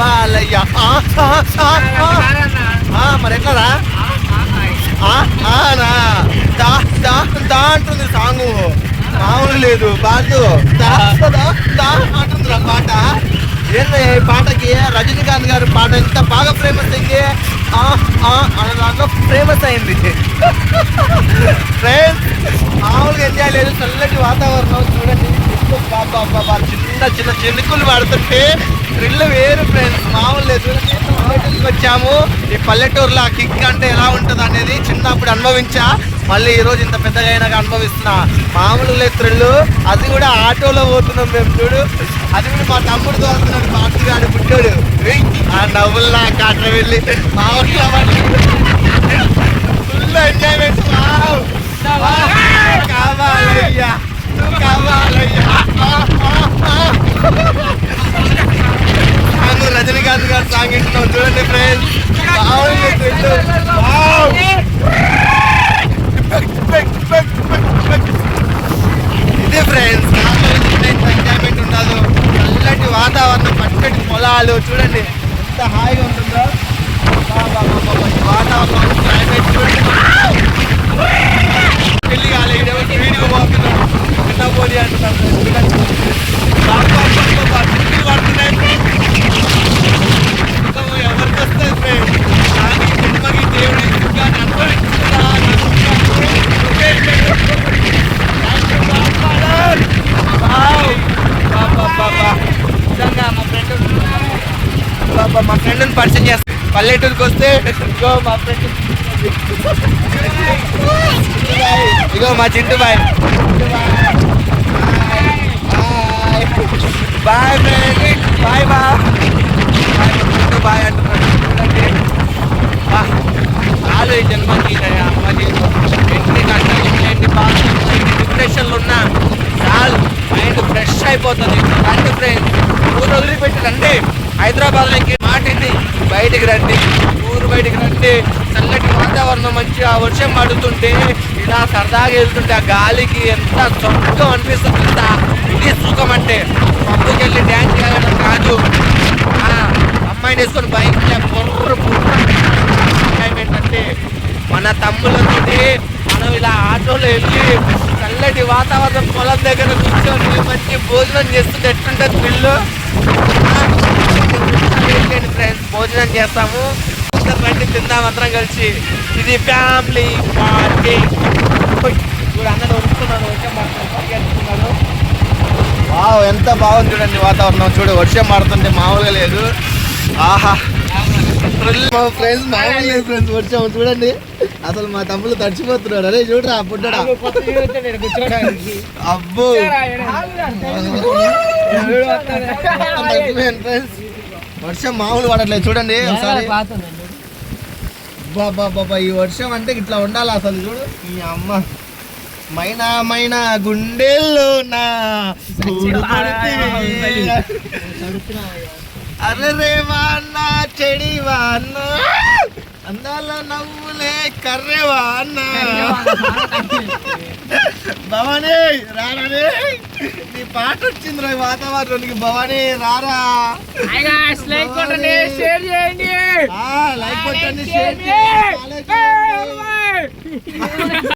కావాలయ్యా మరి ఎట్లరా దా అంటుంది సాంగు మామూలు లేదు బాగు అంటుంది పాట ఏంది ఈ పాటకి రజనీకాంత్ గారి పాట ఎంత బాగా ఫేమస్ అయింది అనే దాంట్లో ఫేమస్ అయింది ఫ్రెండ్స్ మామూలుగా ఎంజాయ్ లేదు చల్లటి వాతావరణం చూడండి బాబా చిన్న చిన్న చినుకులు పడుతుంటే థ్రిల్ వేరు ఫ్రెండ్స్ మామూలు లేదు పల్లెటూరుకి వచ్చాము ఈ పల్లెటూరులో ఆ కిక్ అంటే ఎలా ఉంటుంది అనేది చిన్నప్పుడు అనుభవించా మళ్ళీ ఈరోజు ఇంత పెద్దగా అయినాక అనుభవిస్తున్నా మామూలు లేదు థ్రిల్ అది కూడా ఆటోలో పోతున్నాం మేము చూడు అది కూడా మా తమ్ముడు తోలుతున్నాడు పాటలు కానీ పుట్టాడు ఆ నవ్వుల్లా కాట్ల వెళ్ళి మామూలుగా ఫుల్ ఎంజాయ్మెంట్ కావాలయ్యా రజనీకాంత్ గారు సాంగ్ ఇంటున్నాం చూడండి ఫ్రెండ్స్ ఇదే ఫ్రెండ్స్ ఎంజాయ్మెంట్ ఉండదు చల్లటి వాతావరణం పచ్చటి పొలాలు చూడండి ఎంత హాయిగా ఉంటుందో వాతావరణం క్లైమేట్ చూడండి పెళ్లి కాలేదు వీడియో పోతున్నాం పోలి అంటున్నాం పడుతున్నాయి ఎవరికి వస్తుంది ఫ్రెండ్ కానీ సినిమాకి దేవుడి మా ఫ్రెండ్ని పరిచయం చేస్తాం పల్లెటూరుకి వస్తే మా ఫ్రెండ్ ఇగో మా Chintu bye bye friend bye bye అంటున్నాడు చాలు ఈ జన్మకి డిప్రెషన్లు ఉన్నా చాలు మైండ్ ఫ్రెష్ అయిపోతుంది రండి ఫ్రెండ్స్ ఊరు వదిలిపెట్టి రండి హైదరాబాద్లోకి మాటింది బయటికి రండి ఊరు బయటికి రండి చల్లటి వాతావరణం మంచిగా వర్షం పడుతుంటే ఇలా సరదాగా వెళ్తుంటే ఆ గాలికి ఎంత సుఖం అనిపిస్తుంది ఇది సుఖం అంటే పప్పుకి వెళ్ళి డ్యాన్స్ చేయడం కాదు అమ్మాయిని వేసుకొని బైక్ ఏంటంటే మన తమ్ములతోటి మనం ఇలా ఆటోలో వెళ్ళి చల్లటి వాతావరణం పొలం దగ్గర కూర్చొని మంచి భోజనం చేస్తుంటే ఎట్లుంటుంది పిల్లు ఫ్రెండ్స్ భోజనం చేస్తాము రండి తిందాం అందరం కలిసి ఇది ఫ్యామిలీ పార్టీ ఇప్పుడు అందరూ వస్తున్నాను వావ్ ఎంత బాగుంది చూడండి వాతావరణం చూడు వర్షం పడుతుంటే మామూలుగా లేదు ఆహా ఫ్రెండ్స్ మామూలు లేదు ఫ్రెండ్స్ వర్షం చూడండి అసలు మా తమ్ముళ్ళు తడిచిపోతున్నాడు అరే చూడరా పుట్టాడా అబ్బో ఫ్రెండ్స్ వర్షం మామూలు పడట్లేదు చూడండి ఒకసారి బాబా ఈ వర్షం అంటే ఇట్లా ఉండాలి అసలు చూడు ఈ అమ్మ మైనా గుండెల్లో నా అరే రేవాన్నా చెడివాన్నా అందాల నవ్వులే కర్రేవాన్నా భవానీ రారే నీ పాట వచ్చింది రా వాతావరణానికి భవానీ రారా లైక్ కొట్టండి షేర్ చేయండి లైక్ కొట్టండి షేర్ చేయండి